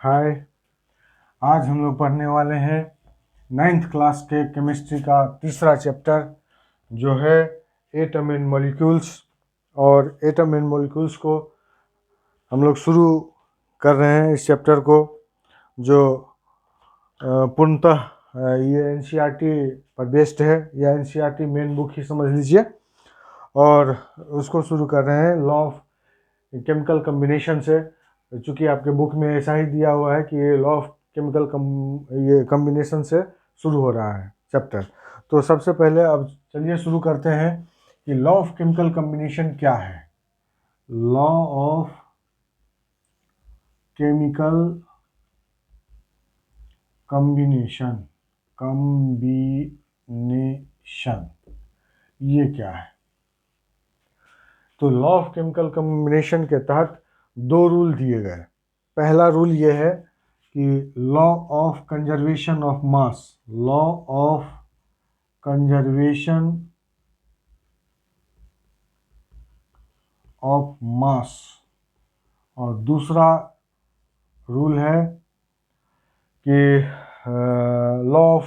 हाय। आज हम लोग पढ़ने वाले हैं 9th क्लास के केमिस्ट्री का तीसरा चैप्टर जो है एटम एंड मॉलिक्यूल्स। और एटम एंड मॉलिक्यूल्स को हम लोग शुरू कर रहे हैं इस चैप्टर को, जो पूर्णतः ये एनसीईआरटी पर बेस्ड है, या एनसीईआरटी मेन बुक ही समझ लीजिए। और उसको शुरू कर रहे हैं लॉ ऑफ केमिकल कम्बिनेशन से, चूँकि आपके बुक में ऐसा ही दिया हुआ है कि ये लॉ ऑफ केमिकल ये कम्बिनेशन से शुरू हो रहा है चैप्टर। तो सबसे पहले अब चलिए शुरू करते हैं कि लॉ ऑफ केमिकल कम्बिनेशन क्या है। लॉ ऑफ केमिकल कम्बिनेशन ये क्या है। तो लॉ ऑफ केमिकल कम्बिनेशन के तहत दो रूल दिए गए। पहला रूल ये है कि law of conservation of mass, law of conservation of मास, और दूसरा रूल है कि law of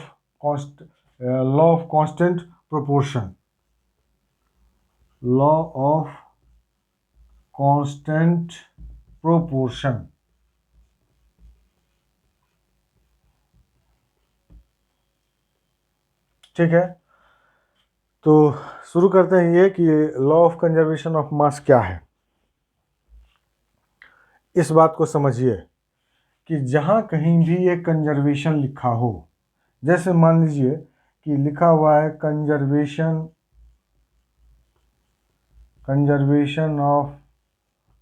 constant proportion, law of constant proportion. ठीक है, तो शुरू करते हैं ये कि लॉ ऑफ कंजर्वेशन ऑफ मास क्या है। इस बात को समझिए कि जहाँ कहीं भी ये कंजर्वेशन लिखा हो, जैसे मान लीजिए कि लिखा हुआ है conservation of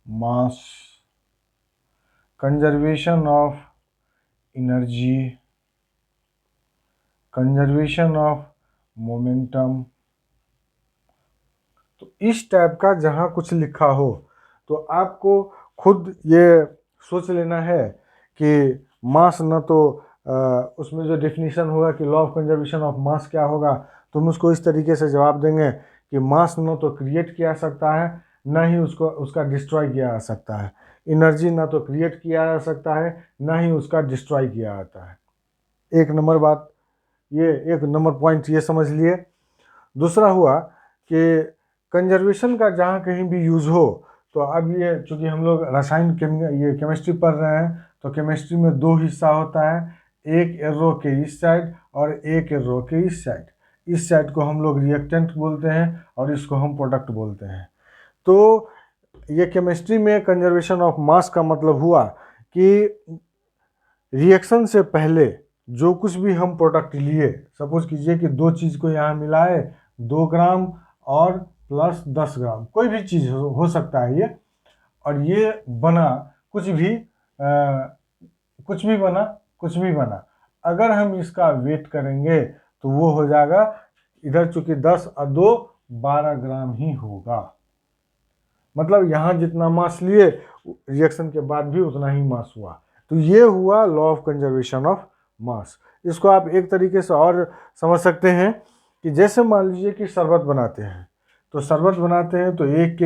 mass, conservation of energy, conservation of momentum. तो इस टाइप का जहाँ कुछ लिखा हो तो आपको खुद ये सोच लेना है कि मास न तो उसमें जो डेफिनेशन होगा कि लॉ ऑफ कंजर्वेशन ऑफ मास क्या होगा, तुम उसको इस तरीके से जवाब देंगे कि मास न तो क्रिएट किया जा सकता है, न ही उसका डिस्ट्रॉय किया जा सकता है। एनर्जी ना तो क्रिएट किया जा सकता है, ना ही उसका डिस्ट्रॉय किया जाता है। एक नंबर बात ये, एक नंबर पॉइंट ये समझ लिए। दूसरा हुआ कि कंजर्वेशन का जहाँ कहीं भी यूज़ हो, तो अब ये चूँकि हम लोग ये केमिस्ट्री पढ़ रहे हैं, तो केमिस्ट्री में दो हिस्सा होता है, एक एरो के इस साइड और एक एरो के इस साइड। इस साइड को हम लोग रिएक्टेंट बोलते हैं और इसको हम प्रोडक्ट बोलते हैं। तो ये केमिस्ट्री में कंजर्वेशन ऑफ मास का मतलब हुआ कि रिएक्शन से पहले जो कुछ भी हम प्रोडक्ट लिए, सपोज कीजिए कि दो चीज़ को यहाँ मिलाए, 2 ग्राम और प्लस 10 ग्राम, कोई भी चीज़ हो सकता है ये, और ये बना कुछ भी बना। अगर हम इसका वेट करेंगे तो वो हो जाएगा, इधर चूंकि 10 और 2 12 ग्राम ही होगा। मतलब यहाँ जितना मास लिए रिएक्शन के बाद भी उतना ही मास हुआ। तो ये हुआ लॉ ऑफ कंजर्वेशन ऑफ मास। इसको आप एक तरीके से और समझ सकते हैं कि जैसे मान लीजिए कि शरबत बनाते हैं, तो शरबत बनाते हैं तो 1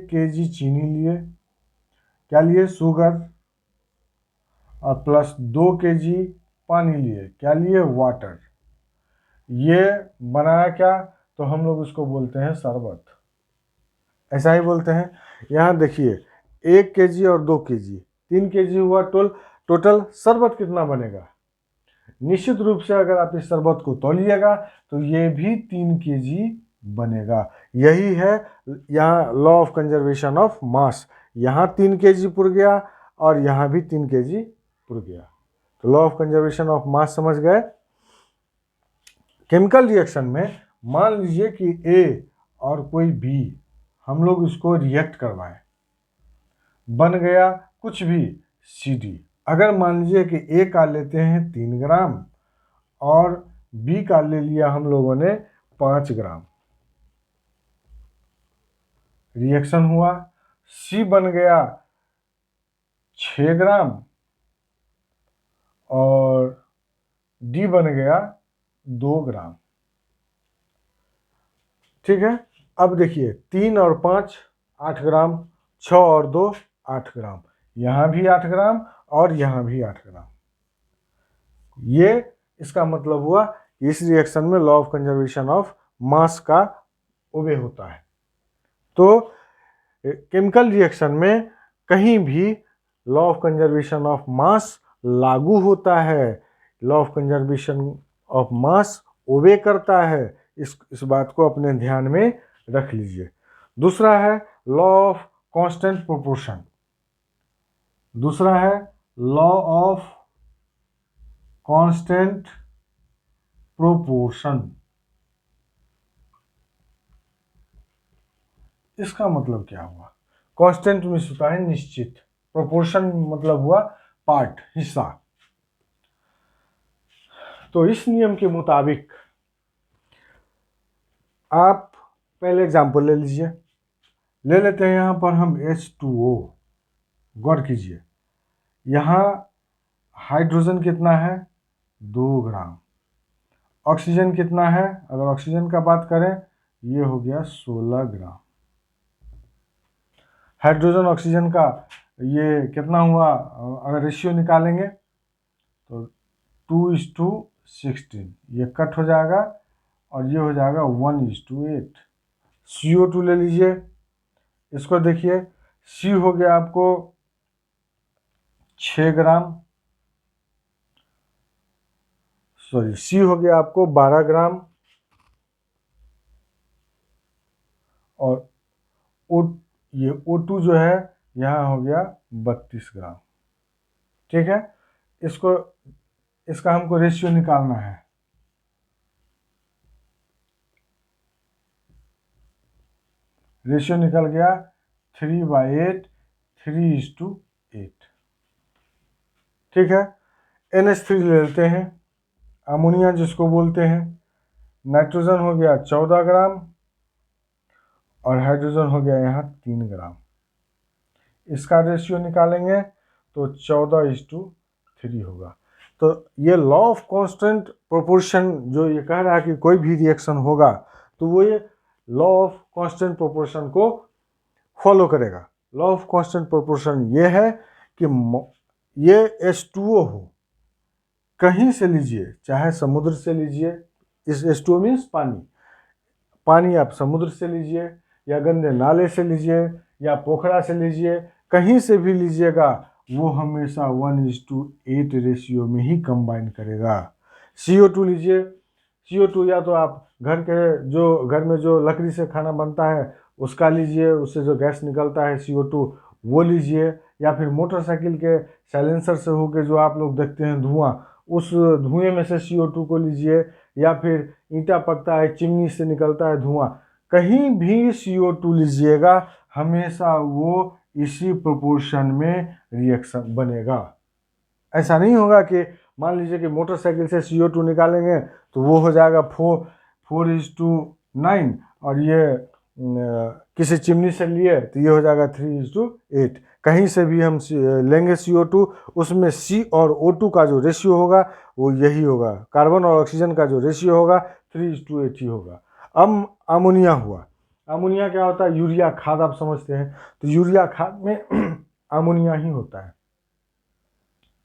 केजी चीनी लिए, क्या लिए, शुगर, और प्लस 2 केजी पानी लिए, क्या लिए, वाटर। ये बनाया क्या, तो हम लोग उसको बोलते हैं शरबत, ऐसा ही बोलते हैं। यहाँ देखिए 1 केजी और 2 केजी, 3 केजी हुआ। टोटल शरबत कितना बनेगा। निश्चित रूप से अगर आप इस शरबत को तौलिएगा तो ये भी 3 केजी बनेगा। यही है यहाँ लॉ ऑफ कंजर्वेशन ऑफ मास। यहाँ 3 केजी पुर गया और यहाँ भी 3 केजी पुर गया। तो लॉ ऑफ कंजर्वेशन ऑफ मास समझ गए। केमिकल रिएक्शन में मान लीजिए कि ए और कोई बी, हम लोग उसको रिएक्ट करवाएं, बन गया कुछ भी CD। अगर मान लीजिए कि ए का लेते हैं 3 ग्राम और बी का ले लिया हम लोगों ने 5 ग्राम, रिएक्शन हुआ, सी बन गया 6 ग्राम और डी बन गया 2 ग्राम। ठीक है, अब देखिए 3 और 5 8 ग्राम, 6 और 2 8 ग्राम, यहाँ भी 8 ग्राम और यहाँ भी 8 ग्राम। ये इसका मतलब हुआ कि इस रिएक्शन में लॉ ऑफ कंजर्वेशन ऑफ मास का ओबे होता है। तो केमिकल रिएक्शन में कहीं भी law of conservation of mass लागू होता है, law of conservation of mass obey करता है। इस बात को अपने ध्यान में रख लीजिए। दूसरा है लॉ ऑफ कांस्टेंट प्रोपोर्शन। दूसरा है लॉ ऑफ कांस्टेंट प्रोपोर्शन। इसका मतलब क्या हुआ? कांस्टेंट मीन्स होता है निश्चित, प्रोपोर्शन मतलब हुआ पार्ट, हिस्सा। तो इस नियम के मुताबिक आप पहले एग्जांपल ले लीजिए। ले लेते हैं यहां पर हम H2O। गौर कीजिए, यहां हाइड्रोजन कितना है? 2 ग्राम। ऑक्सीजन कितना है? अगर ऑक्सीजन का बात करें, ये हो गया 16 ग्राम। हाइड्रोजन ऑक्सीजन का ये कितना हुआ? अगर रेशियो निकालेंगे तो 2:16, ये कट हो जाएगा और ये हो जाएगा 1:8। CO2 ले लीजिए, इसको देखिए, C हो गया आपको 6 ग्राम, सॉरी C हो गया आपको 12 ग्राम, और ये O2 जो है यहाँ हो गया 32 ग्राम। ठीक है, इसका हमको रेशियो निकालना है। रेशियो निकल गया 3/8, 3:8। ठीक है, NH3 ले लेते हैं, अमोनिया जिसको बोलते हैं। नाइट्रोजन हो गया 14 ग्राम और हाइड्रोजन हो गया यहाँ 3 ग्राम। इसका रेशियो निकालेंगे तो 14:3 होगा। तो ये लॉ ऑफ कांस्टेंट प्रोपोर्शन जो ये कह रहा है कि कोई भी रिएक्शन होगा तो वो ये लॉ ऑफ कांस्टेंट प्रोपोर्शन को फॉलो करेगा। लॉ ऑफ कांस्टेंट प्रोपोर्शन ये है कि ये H2O हो, कहीं से लीजिए, चाहे समुद्र से लीजिए, इस H2O मीन्स पानी, पानी आप समुद्र से लीजिए या गंदे नाले से लीजिए या पोखरा से लीजिए, कहीं से भी लीजिएगा, वो हमेशा 1:8 रेशियो में ही कंबाइन करेगा। CO2 लीजिए, CO2 या तो आप घर में जो लकड़ी से खाना बनता है उसका लीजिए, उससे जो गैस निकलता है CO2 वो लीजिए, या फिर मोटरसाइकिल के साइलेंसर से होकर जो आप लोग देखते हैं धुआं, उस धुएं में से CO2 को लीजिए, या फिर ईंटा पकता है चिमनी से निकलता है धुआं, कहीं भी CO2 लीजिएगा हमेशा वो इसी प्रोपोर्शन में रिएक्शन बनेगा। ऐसा नहीं होगा कि मान लीजिए कि मोटरसाइकिल से CO2 निकालेंगे तो वो हो जाएगा 4:9 और ये किसी चिमनी से लिए तो ये हो जाएगा 3:8। कहीं से भी हम लेंगे CO2, उसमें C और O2 का जो रेशियो होगा वो यही होगा, कार्बन और ऑक्सीजन का जो रेशियो होगा 3:8 ही होगा। अब अमोनिया हुआ। अमोनिया क्या होता है? यूरिया खाद आप समझते हैं, तो यूरिया खाद में अमोनिया ही होता है।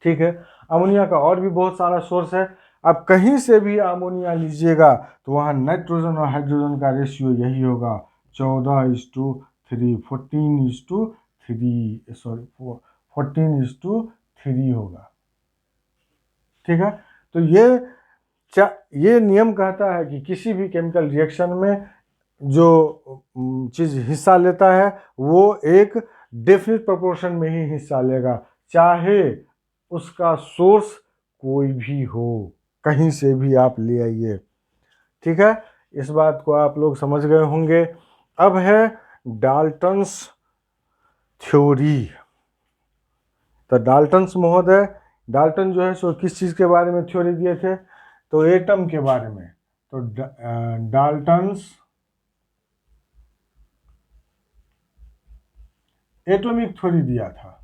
ठीक है, अमोनिया का और भी बहुत सारा सोर्स है। आप कहीं से भी अमोनिया लीजिएगा तो वहाँ नाइट्रोजन और हाइड्रोजन का रेशियो यही होगा 14:3, 14:3 होगा। ठीक है, तो ये नियम कहता है कि किसी भी केमिकल रिएक्शन में जो चीज़ हिस्सा लेता है वो एक डेफिनेट प्रोपोर्शन में ही हिस्सा लेगा, चाहे उसका सोर्स कोई भी हो, कहीं से भी आप ले आइए। ठीक है, इस बात को आप लोग समझ गए होंगे। अब है डाल्टन्स थ्योरी। तो डाल्टन्स महोदय, डाल्टन जो है सो किस चीज़ के बारे में थ्योरी दिए थे? तो एटम के बारे में। तो डाल्टन्स एटॉमिक थ्योरी दिया था,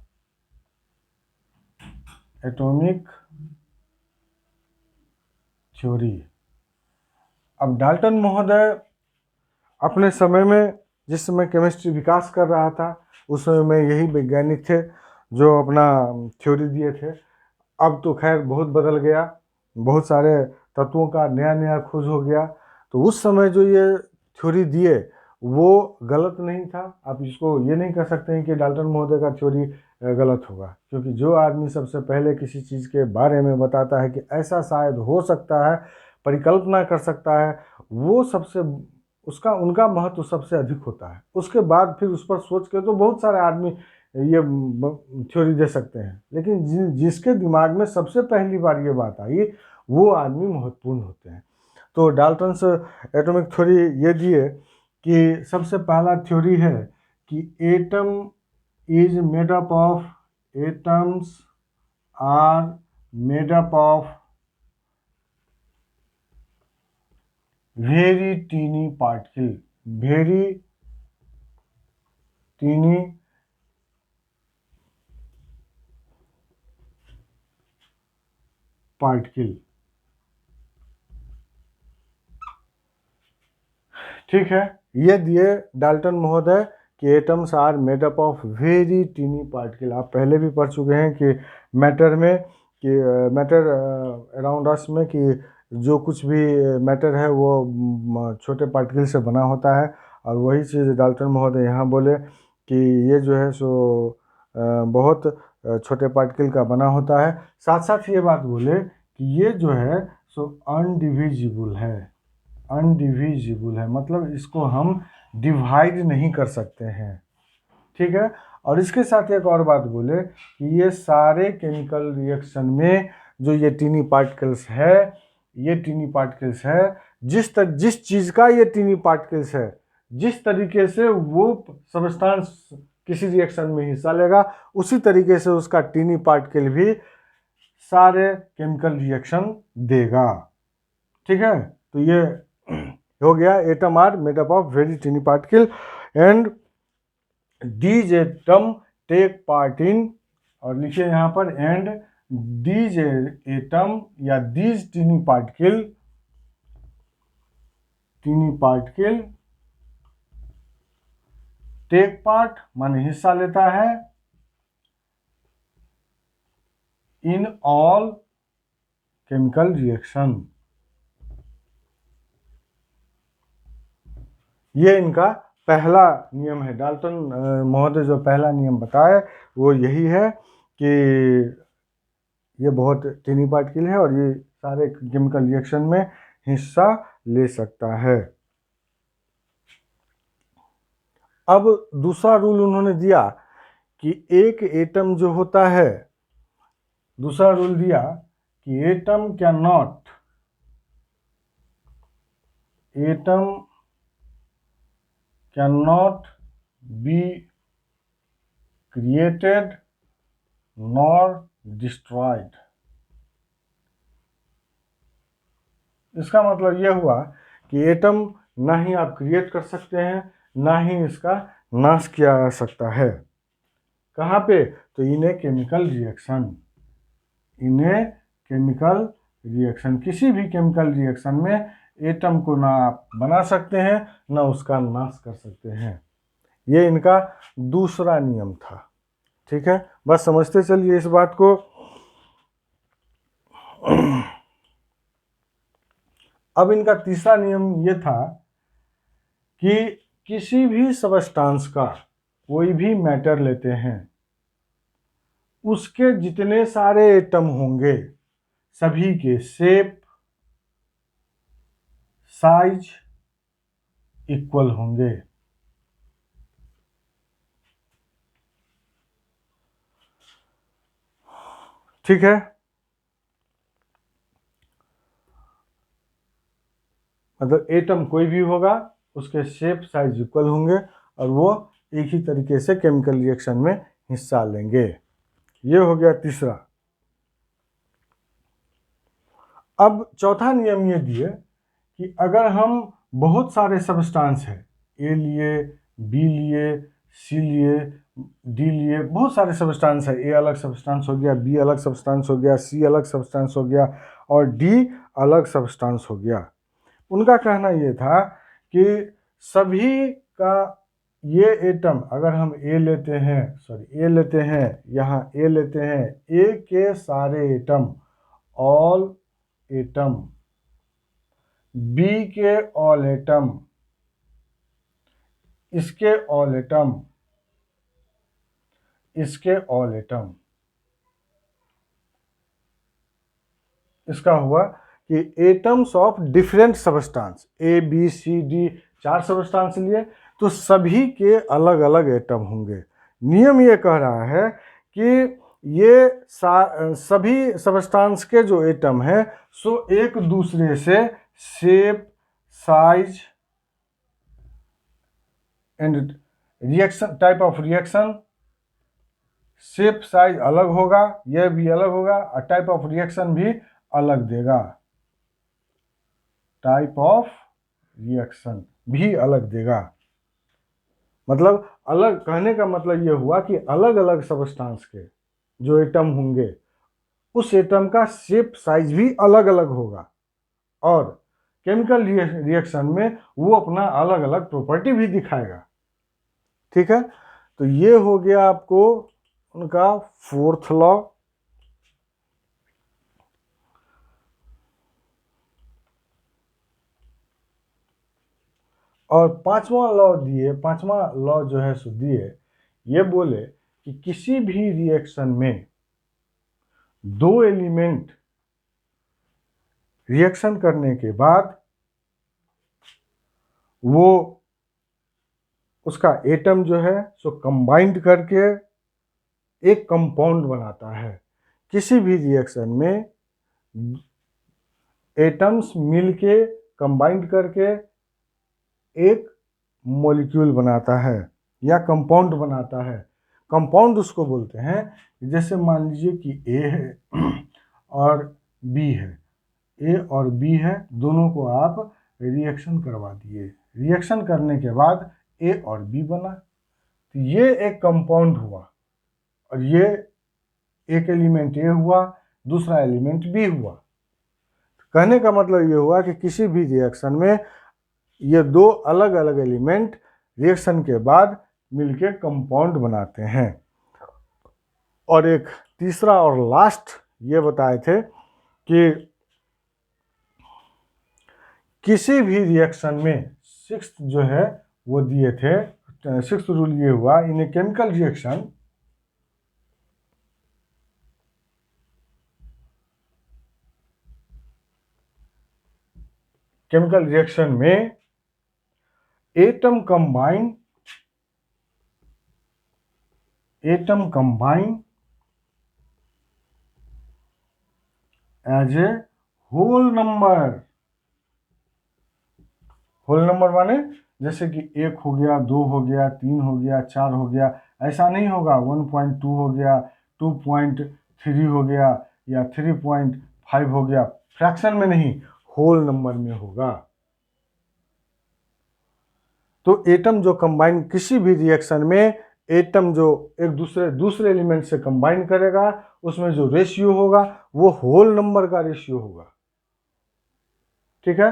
एटॉमिक थ्योरी। अब डाल्टन महोदय अपने समय में, जिस समय केमिस्ट्री विकास कर रहा था, उस समय में यही वैज्ञानिक थे जो अपना थ्योरी दिए थे। अब तो खैर बहुत बदल गया, बहुत सारे तत्वों का नया नया खोज हो गया। तो उस समय जो ये थ्योरी दिए वो गलत नहीं था। आप इसको ये नहीं कह सकते हैं कि डाल्टन महोदय का थ्योरी गलत होगा, क्योंकि जो आदमी सबसे पहले किसी चीज़ के बारे में बताता है कि ऐसा शायद हो सकता है, परिकल्पना कर सकता है, वो सबसे उसका उनका महत्व सबसे अधिक होता है। उसके बाद फिर उस पर सोच के तो बहुत सारे आदमी ये थ्योरी दे सकते हैं, लेकिन जिसके दिमाग में सबसे पहली बार ये बात आई वो आदमी महत्वपूर्ण होते हैं। तो डाल्टन्स एटॉमिक थ्योरी ये दिए कि सबसे पहला थ्योरी है कि atom is made up of, atoms are made up of very tiny particle, very tiny particle. ठीक है, ये दिए डाल्टन महोदय कि atoms are made up of very tiny particle. आप पहले भी पढ़ चुके हैं कि मैटर में, कि मैटर अराउंड अस में, कि जो कुछ भी मैटर है वो छोटे पार्टिकल से बना होता है। और वही चीज़ डाल्टन महोदय यहाँ बोले कि ये जो है सो बहुत छोटे पार्टिकल का बना होता है। साथ साथ ये बात बोले कि ये जो है सो अनडिविजिबल है, अनडिविजिबल है, मतलब इसको हम डिवाइड नहीं कर सकते हैं। ठीक है, और इसके साथ एक और बात बोले कि ये सारे केमिकल रिएक्शन में जो ये टीनी पार्टिकल्स है, ये टीनी पार्टिकल्स है, जिस चीज़ का ये टीनी पार्टिकल्स है, जिस तरीके से वो सब्सटेंस किसी रिएक्शन में हिस्सा लेगा, उसी तरीके से उसका टीनी पार्टिकल भी सारे केमिकल रिएक्शन देगा। ठीक है, तो ये हो गया atom are made up of very tiny particle and these atom take part in, और लिखिए यहाँ पर, एंड दीज एटम या these tiny particle take part माने हिस्सा लेता है, इन ऑल केमिकल रिएक्शन। ये इनका पहला नियम है। डाल्टन महोदय जो पहला नियम बताए वो यही है कि ये बहुत टीनी पार्टिकल है और ये सारे केमिकल रिएक्शन में हिस्सा ले सकता है। अब दूसरा रूल उन्होंने दिया कि एक एटम जो होता है, दूसरा रूल दिया कि atom can not be created nor destroyed. इसका मतलब यह हुआ कि एटम ना ही आप क्रिएट कर सकते हैं, ना ही इसका नाश किया जा सकता है। कहाँ पे? तो इन ए केमिकल रिएक्शन, किसी भी केमिकल रिएक्शन में एटम को ना आप बना सकते हैं, ना उसका नाश कर सकते हैं। ये इनका दूसरा नियम था। ठीक है, बस समझते चलिए इस बात को। अब इनका तीसरा नियम ये था कि किसी भी सबस्टांस का, कोई भी मैटर लेते हैं, उसके जितने सारे एटम होंगे सभी के शेप, साइज इक्वल होंगे। ठीक है, मतलब एटम कोई भी होगा उसके शेप साइज इक्वल होंगे और वो एक ही तरीके से केमिकल रिएक्शन में हिस्सा लेंगे। ये हो गया तीसरा। अब चौथा नियम ये दिए कि अगर हम बहुत सारे सब्सटेंस है, ए लिए, बी लिए, सी लिए, डी लिए, बहुत सारे सब्सटेंस है, ए अलग सब्सटेंस हो गया, बी अलग सब्सटेंस हो गया, सी अलग सब्सटेंस हो गया और डी अलग सब्सटेंस हो गया। उनका कहना ये था कि सभी का ये एटम अगर हम ए लेते हैं, ए लेते हैं, यहाँ ए लेते हैं, ए के सारे एटम, ऑल एटम, बी के ऑल एटम, इसके ऑल एटम, इसके ऑल एटम, इसका हुआ कि atoms of different substance, A B C D 4 substance लिए, तो सभी के अलग अलग एटम होंगे। नियम ये कह रहा है कि ये सभी सबस्टांस के जो एटम हैं सो एक दूसरे से shape, size and reaction, type of reaction, shape size अलग होगा, यह भी अलग होगा, और टाइप ऑफ रिएक्शन भी अलग देगा, टाइप ऑफ रिएक्शन भी अलग देगा। मतलब अलग कहने का मतलब यह हुआ कि अलग अलग सबस्टांस के जो एटम होंगे उस एटम का शेप साइज भी अलग अलग होगा, और केमिकल रिएक्शन में वो अपना अलग अलग प्रॉपर्टी भी दिखाएगा। ठीक है, तो ये हो गया आपको उनका 4th लॉ। और 5वां लॉ जो है सो दिए, ये बोले कि किसी भी रिएक्शन में 2 एलिमेंट रिएक्शन करने के बाद वो उसका एटम जो है सो कंबाइंड करके एक कंपाउंड बनाता है। किसी भी रिएक्शन में एटम्स मिलके कंबाइंड करके एक मॉलिक्यूल बनाता है या कंपाउंड बनाता है। कंपाउंड उसको बोलते हैं, जैसे मान लीजिए कि ए है और बी है, ए और बी है, दोनों को आप रिएक्शन करवा दिए, रिएक्शन करने के बाद ए और बी बना, तो ये एक कंपाउंड हुआ, और ये एक एलिमेंट ए हुआ, दूसरा एलिमेंट बी हुआ। कहने का मतलब ये हुआ कि किसी भी रिएक्शन में ये 2 अलग अलग एलिमेंट रिएक्शन के बाद मिलके कंपाउंड बनाते हैं। और एक तीसरा और लास्ट ये बताए थे कि किसी भी रिएक्शन में 6th जो है वो दिए थे, 6th रूल ये हुआ, इन ए केमिकल रिएक्शन में atom combine as a whole number. Whole number माने जैसे कि 1 हो गया, 2 हो गया, 3 हो गया, 4 हो गया, ऐसा नहीं होगा 1.2 हो गया, 2.3 हो गया या 3.5 हो गया, फ्रैक्शन में नहीं, होल नंबर में होगा। तो एटम जो कंबाइन, किसी भी रिएक्शन में एटम जो एक दूसरे एलिमेंट से कंबाइन करेगा, उसमें जो रेशियो होगा वो होल नंबर का रेशियो होगा। ठीक है,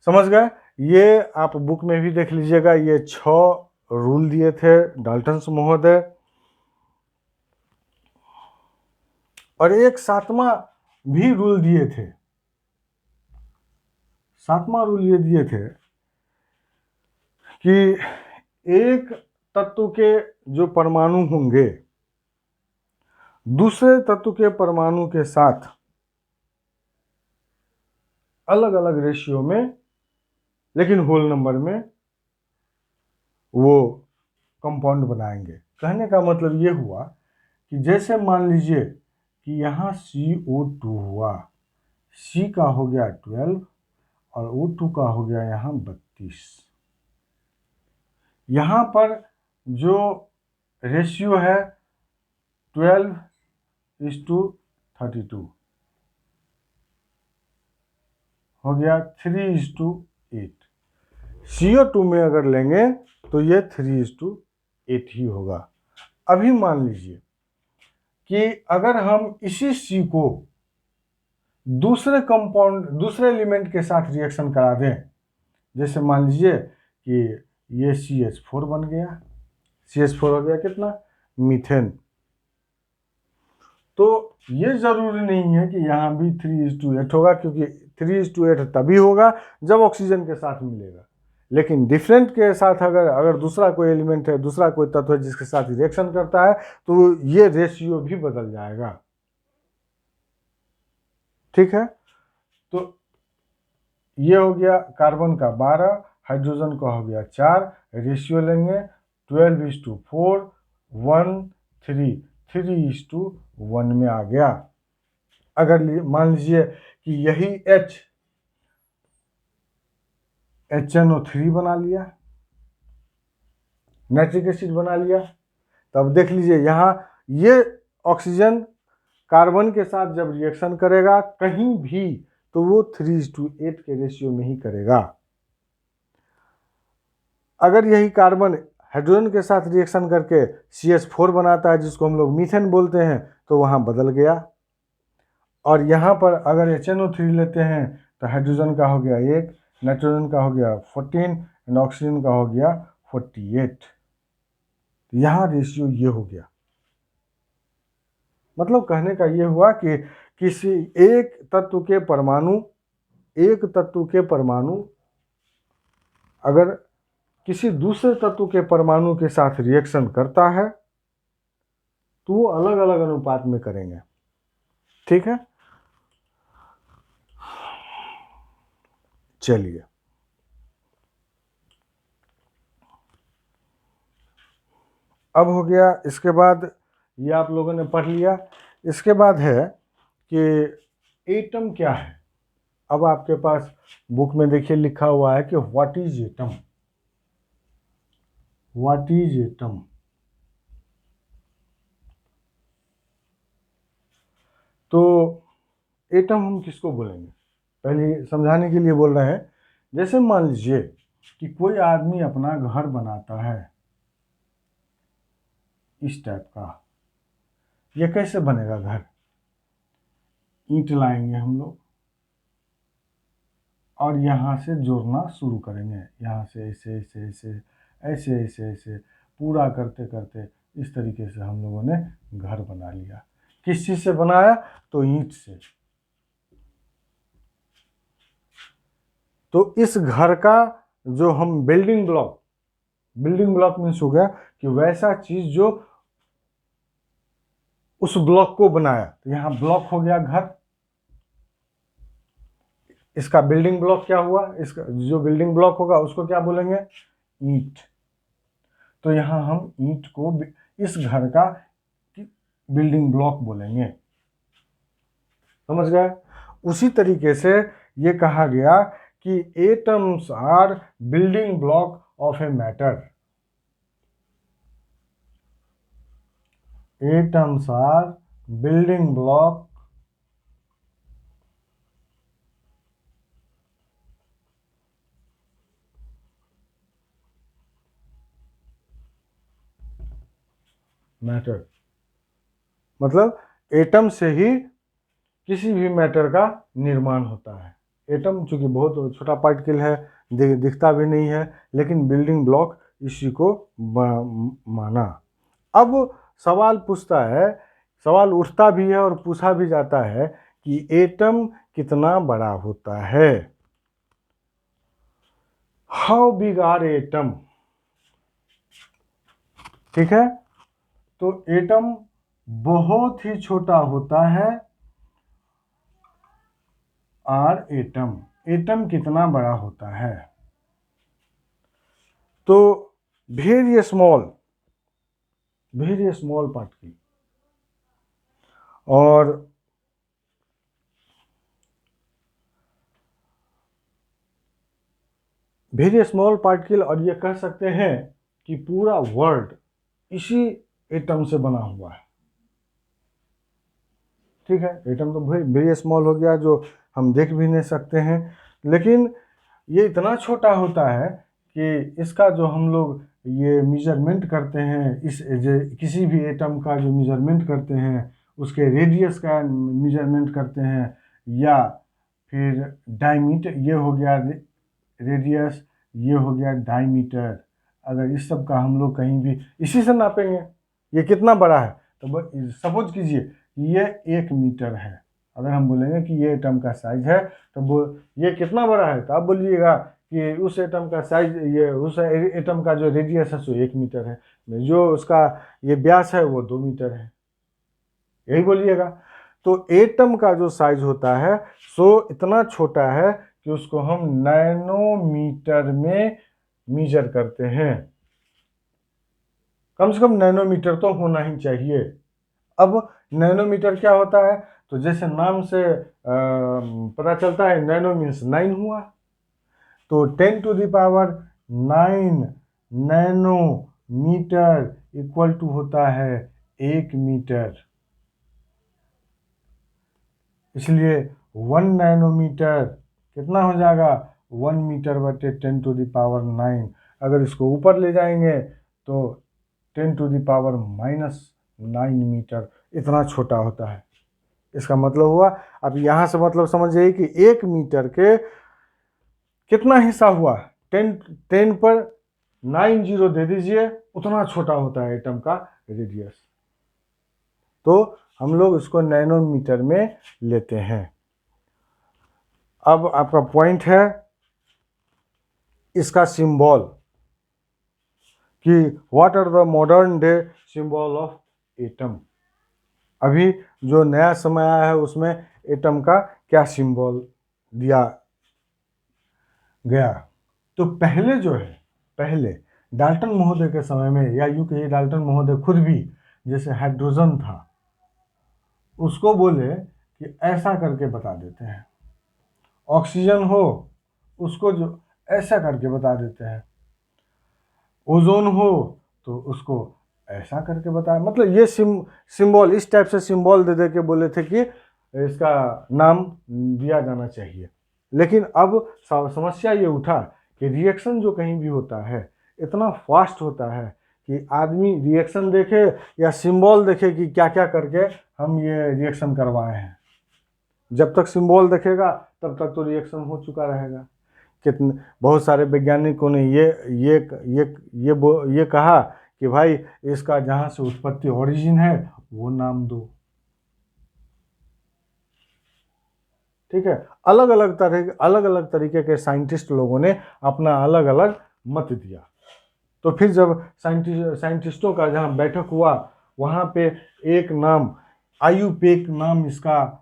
समझ गए? ये आप बुक में भी देख लीजिएगा, ये 6 रूल दिए थे डाल्टन्स महोदय। और एक 7वां भी रूल दिए थे। 7वां रूल ये दिए थे कि एक तत्व के जो परमाणु होंगे दूसरे तत्व के परमाणु के साथ अलग अलग रेशियो में, लेकिन होल नंबर में वो कंपाउंड बनाएंगे। कहने का मतलब ये हुआ कि जैसे मान लीजिए कि यहाँ CO2 हुआ, C का हो गया 12 और O2 का हो गया यहाँ 32। यहाँ पर जो रेशियो है 12:32 हो गया, 3:8। CO2 में अगर लेंगे तो ये 3:8 ही होगा। अभी मान लीजिए कि अगर हम इसी C को दूसरे एलिमेंट के साथ रिएक्शन करा दें, जैसे मान लीजिए कि ये CH4 बन गया, CH4 हो गया कितना, मीथेन। तो ये जरूरी नहीं है कि यहाँ भी 3:8 होगा, क्योंकि 3:8 तभी होगा जब ऑक्सीजन के साथ मिलेगा। लेकिन डिफरेंट के साथ अगर दूसरा कोई एलिमेंट है, दूसरा कोई तत्व है जिसके साथ रिएक्शन करता है, तो ये रेशियो भी बदल जाएगा। ठीक है, तो ये हो गया कार्बन का 12, हाइड्रोजन का हो गया 4, रेशियो लेंगे 12:4, 1, 3, 3:1 में आ गया। अगर मान लीजिए कि यही HNO3 बना लिया, नाइट्रिक एसिड बना लिया, तब देख लीजिए यहाँ ये ऑक्सीजन कार्बन के साथ जब रिएक्शन करेगा कहीं भी, तो वो 3:8 के रेशियो में ही करेगा। अगर यही कार्बन हाइड्रोजन के साथ रिएक्शन करके CH4 बनाता है, जिसको हम लोग मीथेन बोलते हैं, तो वहाँ बदल गया। और यहाँ पर अगर HNO3 लेते हैं तो हाइड्रोजन का हो गया 1, नाइट्रोजन का हो गया 14 एंड ऑक्सीजन का हो गया 48। यहाँ रेशियो ये हो गया। मतलब कहने का ये हुआ कि किसी एक तत्व के परमाणु अगर किसी दूसरे तत्व के परमाणु के साथ रिएक्शन करता है तो वो अलग अलग अनुपात में करेंगे। ठीक है, चलिए अब हो गया। इसके बाद ये आप लोगों ने पढ़ लिया। इसके बाद है कि एटम क्या है। अब आपके पास बुक में देखिए लिखा हुआ है कि what is atom, what is atom. तो एटम हम किसको बोलेंगे, पहले समझाने के लिए बोल रहे हैं। जैसे मान लीजिए कि कोई आदमी अपना घर बनाता है इस टाइप का। ये कैसे बनेगा घर, ईंट लाएंगे हम लोग और यहाँ से जोड़ना शुरू करेंगे, यहाँ से ऐसे ऐसे ऐसे ऐसे ऐसे ऐसे पूरा करते करते इस तरीके से हम लोगों ने घर बना लिया। किस चीज़ से बनाया, तो ईंट से। तो इस घर का जो हम बिल्डिंग ब्लॉक मीन्स हो गया कि वैसा चीज जो उस ब्लॉक को बनाया। तो यहाँ ब्लॉक हो गया घर, इसका बिल्डिंग ब्लॉक क्या हुआ, इसका जो बिल्डिंग ब्लॉक होगा उसको क्या बोलेंगे, ईंट। तो यहाँ हम ईंट को इस घर का बिल्डिंग ब्लॉक बोलेंगे, समझ गए। उसी तरीके से ये कहा गया कि atoms are building block of a matter, atoms are building block matter. मतलब एटम से ही किसी भी मैटर का निर्माण होता है। एटम चूंकि बहुत छोटा पार्टिकल है, दिखता भी नहीं है, लेकिन बिल्डिंग ब्लॉक इसी को माना। अब सवाल उठता भी है और पूछा भी जाता है कि एटम कितना बड़ा होता है, हाउ बिग आर एटम। ठीक है, तो एटम बहुत ही छोटा होता है। आर एटम कितना बड़ा होता है, तो वेरी स्मॉल पार्टिकल। और वेरी स्मॉल पार्टिकल, और ये कह सकते हैं कि पूरा वर्ल्ड इसी एटम से बना हुआ है। ठीक है, एटम तो वेरी स्मॉल हो गया, जो हम देख भी नहीं सकते हैं, लेकिन ये इतना छोटा होता है कि इसका जो हम लोग ये मेजरमेंट करते हैं, इस किसी भी एटम का जो मेजरमेंट करते हैं, उसके रेडियस का मेजरमेंट करते हैं, या फिर डायमीटर, ये हो गया रेडियस, ये हो गया डायमीटर। अगर इस सब का हम लोग कहीं भी इसी से नापेंगे, ये कितना बड़ा है, तो सपोज कीजिए ये 1 मीटर है। अगर हम बोलेंगे कि ये एटम का साइज है तो वो ये कितना बड़ा है, तो आप बोलिएगा कि उस एटम का साइज, ये उस एटम का जो रेडियस है सो 1 मीटर है, जो उसका ये व्यास है वो 2 मीटर है, यही बोलिएगा। तो एटम का जो साइज होता है सो इतना छोटा है कि उसको हम नैनोमीटर में मीजर करते हैं। कम से कम नैनोमीटर तो होना ही चाहिए। अब नैनोमीटर क्या होता है, तो जैसे नाम से पता चलता है, नैनो मीन्स 9 हुआ, तो 10⁹ नैनोमीटर इक्वल टू होता है 1 मीटर। इसलिए 1 नैनोमीटर कितना हो जाएगा, 1 मीटर बटे 10⁻9। अगर इसको ऊपर ले जाएंगे तो 10⁻⁻9 मीटर, इतना छोटा होता है। इसका मतलब हुआ, अब यहाँ से मतलब समझिए कि 1 मीटर के कितना हिस्सा हुआ, 10 पर 9 जीरो दे दीजिए, उतना छोटा होता है एटम का रेडियस। तो हम लोग इसको नैनोमीटर में लेते हैं। अब आपका पॉइंट है इसका सिंबल, कि what are the modern day symbol of atom. अभी जो नया समय आया है उसमें एटम का क्या सिंबल दिया गया। तो पहले जो है, पहले डाल्टन महोदय के समय में, या यूं कहिए डाल्टन महोदय खुद भी, जैसे हाइड्रोजन था, उसको बोले कि ऐसा करके बता देते हैं। ऑक्सीजन हो, उसको जो ऐसा करके बता देते हैं। ओजोन हो तो उसको ऐसा करके बताया, मतलब ये सिंबल इस टाइप से सिंबल दे दे के बोले थे कि इसका नाम दिया जाना चाहिए। लेकिन अब समस्या ये उठा कि रिएक्शन जो कहीं भी होता है इतना फास्ट होता है कि आदमी रिएक्शन देखे या सिंबल देखे कि क्या क्या करके हम ये रिएक्शन करवाए हैं। जब तक सिंबल देखेगा तब तक तो रिएक्शन हो चुका रहेगा। कितने बहुत सारे वैज्ञानिकों ने ये कहा कि भाई इसका जहाँ से उत्पत्ति ओरिजिन है वो नाम दो। ठीक है, अलग अलग तरीके के साइंटिस्ट लोगों ने अपना अलग अलग मत दिया। तो फिर जब साइंटिस्टों का जहाँ बैठक हुआ, वहाँ पे एक नाम आयुपेक नाम, इसका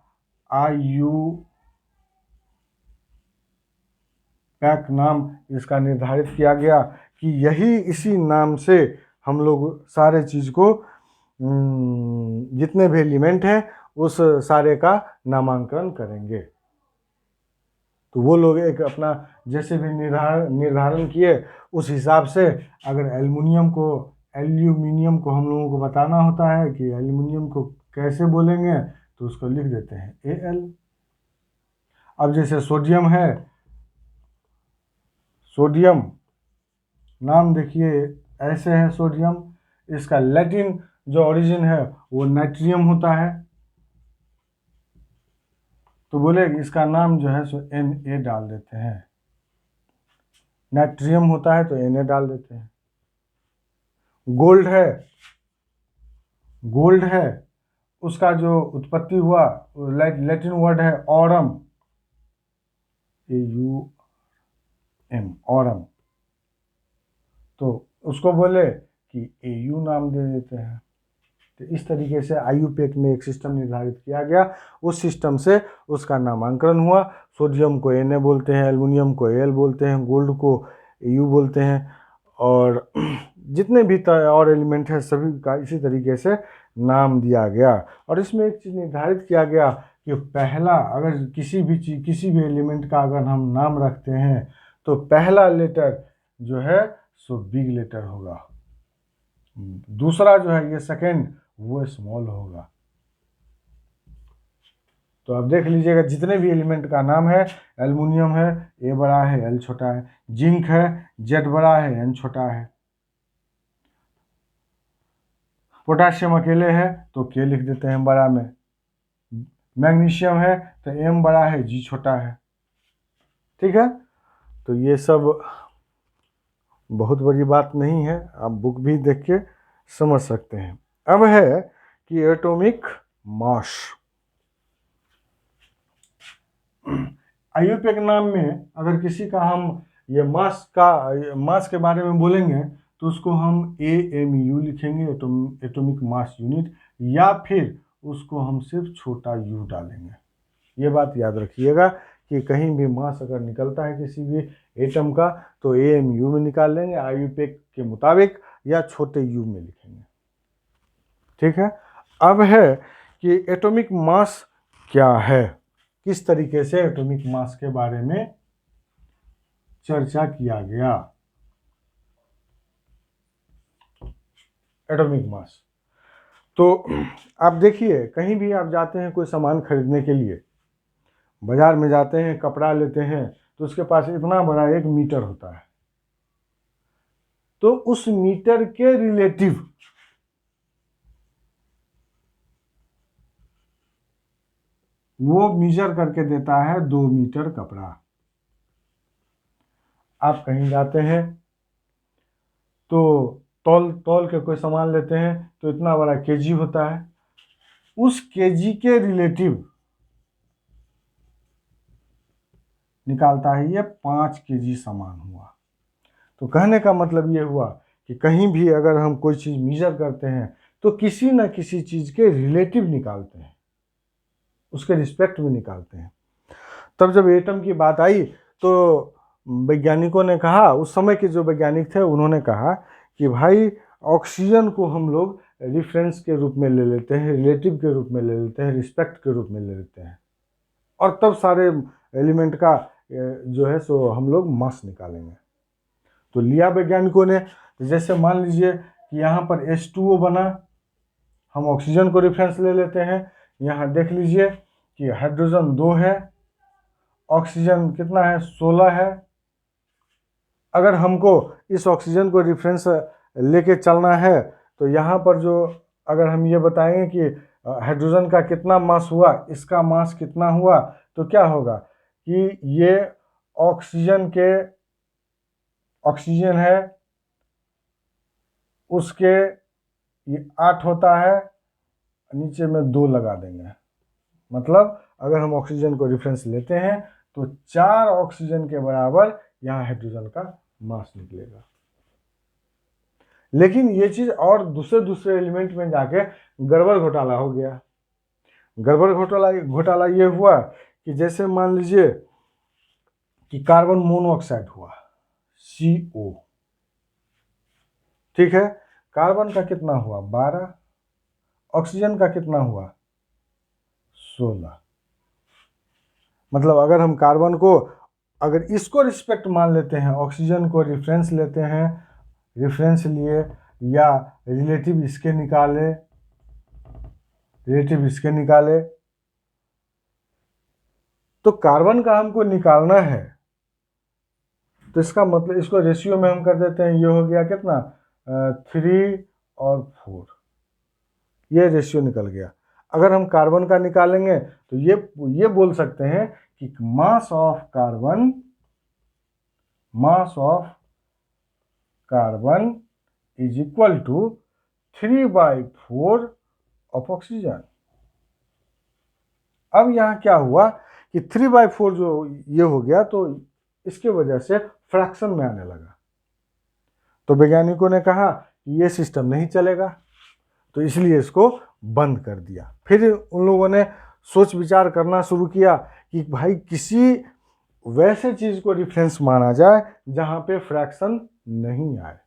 पैक नाम इसका निर्धारित किया गया कि यही इसी नाम से हम लोग सारे चीज़ को, जितने भी एलिमेंट हैं उस सारे का नामांकन करेंगे। तो वो लोग एक अपना जैसे भी निर्धारण किए, उस हिसाब से अगर एल्यूमिनियम को हम लोगों को बताना होता है कि एल्यूमिनियम को कैसे बोलेंगे, तो उसको लिख देते हैं Al। अब जैसे सोडियम है, सोडियम नाम देखिए ऐसे है सोडियम, इसका लैटिन जो ओरिजिन है वो नाइट्रियम होता है, तो बोले इसका नाम जो है सो Na डाल देते हैं। नाइट्रियम होता है तो Na डाल देते हैं। गोल्ड है, उसका जो उत्पत्ति हुआ लैटिन वर्ड है ऑरम, AUM, ऑरम, तो उसको बोले कि Au नाम दे देते हैं। तो इस तरीके से आयुपेक में एक सिस्टम निर्धारित किया गया, उस सिस्टम से उसका नामांकन हुआ। सोडियम को Na बोलते हैं, एल्युमिनियम को Al बोलते हैं, गोल्ड को Au बोलते हैं, और जितने भी और एलिमेंट है सभी का इसी तरीके से नाम दिया गया। और इसमें एक चीज़ निर्धारित किया गया कि पहला, अगर किसी भी एलिमेंट का अगर हम नाम रखते हैं तो पहला लेटर जो है सो बिग लेटर होगा, दूसरा जो है ये सेकेंड वो स्मॉल होगा। तो अब देख लीजिएगा जितने भी एलिमेंट का नाम है, एल्युमिनियम है A बड़ा है L छोटा है, जिंक है Z बड़ा है N छोटा है, पोटाशियम अकेले है तो K लिख देते हैं बड़ा में, मैग्नीशियम है तो M बड़ा है G छोटा है। ठीक है, तो ये सब बहुत बड़ी बात नहीं है, आप बुक भी देख के समझ सकते हैं। अब है कि एटॉमिक मास। आईयूपैक नाम में अगर किसी का हम ये मास के बारे में बोलेंगे तो उसको हम AMU लिखेंगे, एटॉमिक मास यूनिट, या फिर उसको हम सिर्फ छोटा u डालेंगे। ये बात याद रखिएगा कि कहीं भी मास अगर निकलता है किसी भी एटम का तो AMU में निकाल लेंगे आईयूपैक के मुताबिक, या छोटे u में लिखेंगे। ठीक है। अब है कि एटॉमिक मास क्या है, किस तरीके से एटॉमिक मास के बारे में चर्चा किया गया। एटॉमिक मास तो आप देखिए, कहीं भी आप जाते हैं कोई सामान खरीदने के लिए, बाजार में जाते हैं, कपड़ा लेते हैं, तो उसके पास इतना बड़ा 1 मीटर होता है, तो उस मीटर के रिलेटिव वो मेजर करके देता है 2 मीटर कपड़ा। आप कहीं जाते हैं तो तौल तौल के कोई सामान लेते हैं तो इतना बड़ा केजी होता है, उस केजी के रिलेटिव निकालता है ये 5 केजी सामान हुआ। तो कहने का मतलब ये हुआ कि कहीं भी अगर हम कोई चीज़ मेजर करते हैं तो किसी न किसी चीज़ के रिलेटिव निकालते हैं, उसके रिस्पेक्ट में निकालते हैं। तब जब एटम की बात आई तो वैज्ञानिकों ने कहा, उस समय के जो वैज्ञानिक थे उन्होंने कहा कि भाई ऑक्सीजन को हम लोग रिफरेंस के रूप में ले लेते हैं, रिलेटिव के रूप में ले लेते हैं, रिस्पेक्ट के रूप में ले लेते हैं, और तब सारे एलिमेंट का जो है सो हम लोग मास निकालेंगे। तो लिया वैज्ञानिकों ने, जैसे मान लीजिए कि यहाँ पर H2O बना, हम ऑक्सीजन को रेफरेंस ले लेते हैं, यहाँ देख लीजिए कि हाइड्रोजन 2 है, ऑक्सीजन कितना है 16 है। अगर हमको इस ऑक्सीजन को रेफरेंस लेके चलना है तो यहाँ पर जो अगर हम ये बताएंगे कि हाइड्रोजन का कितना मास हुआ, इसका मास कितना हुआ, तो क्या होगा कि ये ऑक्सीजन है, उसके ये 8 होता है, नीचे में 2 लगा देंगे। मतलब अगर हम ऑक्सीजन को रेफरेंस लेते हैं तो 4 ऑक्सीजन के बराबर यहाँ हाइड्रोजन का मास निकलेगा। लेकिन ये चीज और दूसरे एलिमेंट में जाके गड़बड़ घोटाला हो गया। गड़बड़ घोटाला ये हुआ कि जैसे मान लीजिए कि कार्बन मोनोऑक्साइड हुआ CO, ठीक है, कार्बन का कितना हुआ 12, ऑक्सीजन का कितना हुआ 16। मतलब अगर हम कार्बन को अगर इसको रिस्पेक्ट मान लेते हैं, ऑक्सीजन को रेफरेंस लेते हैं, रेफरेंस लिए या रिलेटिव इसके निकाले, तो कार्बन का हमको निकालना है, तो इसका मतलब इसको रेशियो में हम कर देते हैं, ये हो गया कितना 3 और 4, ये रेशियो निकल गया। अगर हम कार्बन का निकालेंगे तो ये बोल सकते हैं कि mass of carbon is equal to 3/4 of oxygen. अब यहाँ क्या हुआ कि 3/4 जो ये हो गया, तो इसके वजह से फ्रैक्शन में आने लगा। तो वैज्ञानिकों ने कहा कि ये सिस्टम नहीं चलेगा, तो इसलिए इसको बंद कर दिया। फिर उन लोगों ने सोच विचार करना शुरू किया कि भाई किसी वैसे चीज को रेफरेंस माना जाए जहां पे फ्रैक्शन नहीं आए।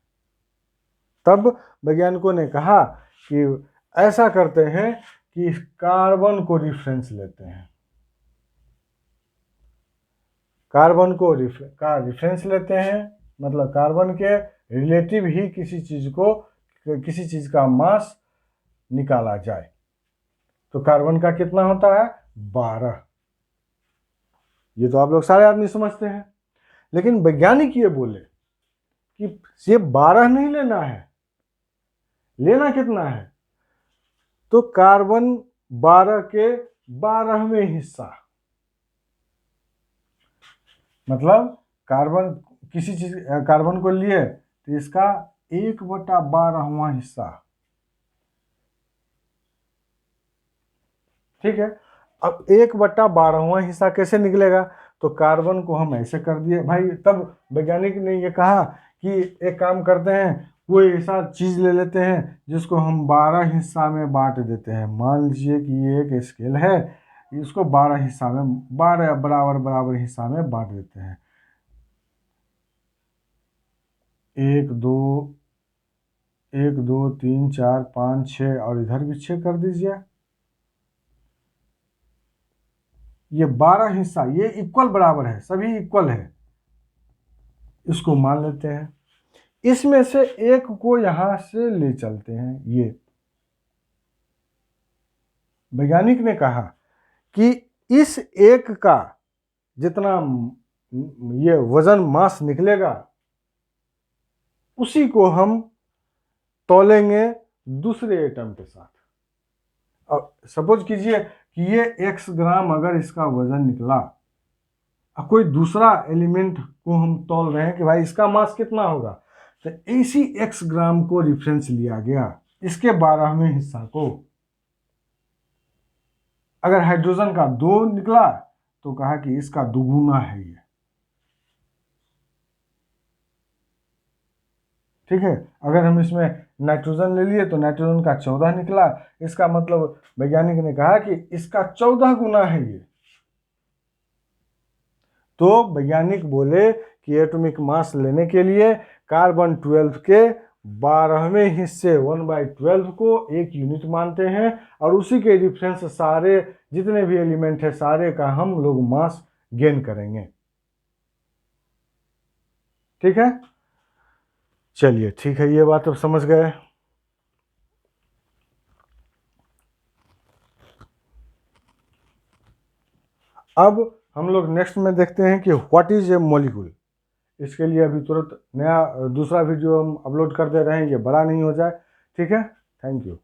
तब वैज्ञानिकों ने कहा कि ऐसा करते हैं कि कार्बन को रेफरेंस लेते हैं, कार्बन को रेफरेंस लेते हैं, मतलब कार्बन के रिलेटिव ही किसी चीज का मास निकाला जाए। तो कार्बन का कितना होता है 12। ये तो आप लोग सारे आदमी समझते हैं, लेकिन वैज्ञानिक ये बोले कि ये 12 नहीं लेना है, लेना कितना है, तो कार्बन 12 के 12वें हिस्सा। मतलब कार्बन को लिए तो इसका 1/12वां हिस्सा। ठीक है, अब 1/12वां हिस्सा कैसे निकलेगा? तो कार्बन को हम ऐसे कर दिए भाई। तब वैज्ञानिक ने ये कहा कि एक काम करते हैं, कोई ऐसा चीज ले लेते हैं जिसको हम 12 हिस्सा में बांट देते हैं। मान लीजिए कि ये एक स्केल है, इसको 12 हिस्सा में, 12 बराबर बराबर हिस्सा में बांट देते हैं। 1 2 1 2 3 4 5 6 और इधर भी 6 कर दीजिए। ये 12 हिस्सा, ये इक्वल बराबर है, सभी इक्वल है, इसको मान लेते हैं। इसमें से एक को यहां से ले चलते हैं। ये वैज्ञानिक ने कहा कि इस एक का जितना ये वजन मास निकलेगा, उसी को हम तौलेंगे दूसरे एटम के साथ। और सपोज कीजिए कि ये x ग्राम अगर इसका वजन निकला, अब कोई दूसरा एलिमेंट को हम तौल रहे हैं कि भाई इसका मास कितना होगा, तो इसी x ग्राम को रिफरेंस लिया गया, इसके 12वें हिस्सा को। अगर हाइड्रोजन का 2 निकला तो कहा कि इसका दुगुना है ये। ठीक है, अगर हम इसमें नाइट्रोजन ले लिए तो नाइट्रोजन का 14 निकला, इसका मतलब वैज्ञानिक ने कहा कि इसका 14 गुना है ये। तो वैज्ञानिक बोले कि एटॉमिक मास लेने के लिए कार्बन 12 के 12वें हिस्से 1/12 को एक यूनिट मानते हैं, और उसी के रेफरेंस सारे जितने भी एलिमेंट है सारे का हम लोग मास गेन करेंगे। ठीक है, चलिए ठीक है, ये बात अब समझ गए। अब हम लोग नेक्स्ट में देखते हैं कि व्हाट इज ए मॉलिक्यूल। इसके लिए अभी तुरंत नया दूसरा वीडियो हम अपलोड कर दे रहे हैं, ये बड़ा नहीं हो जाए। ठीक है, थैंक यू।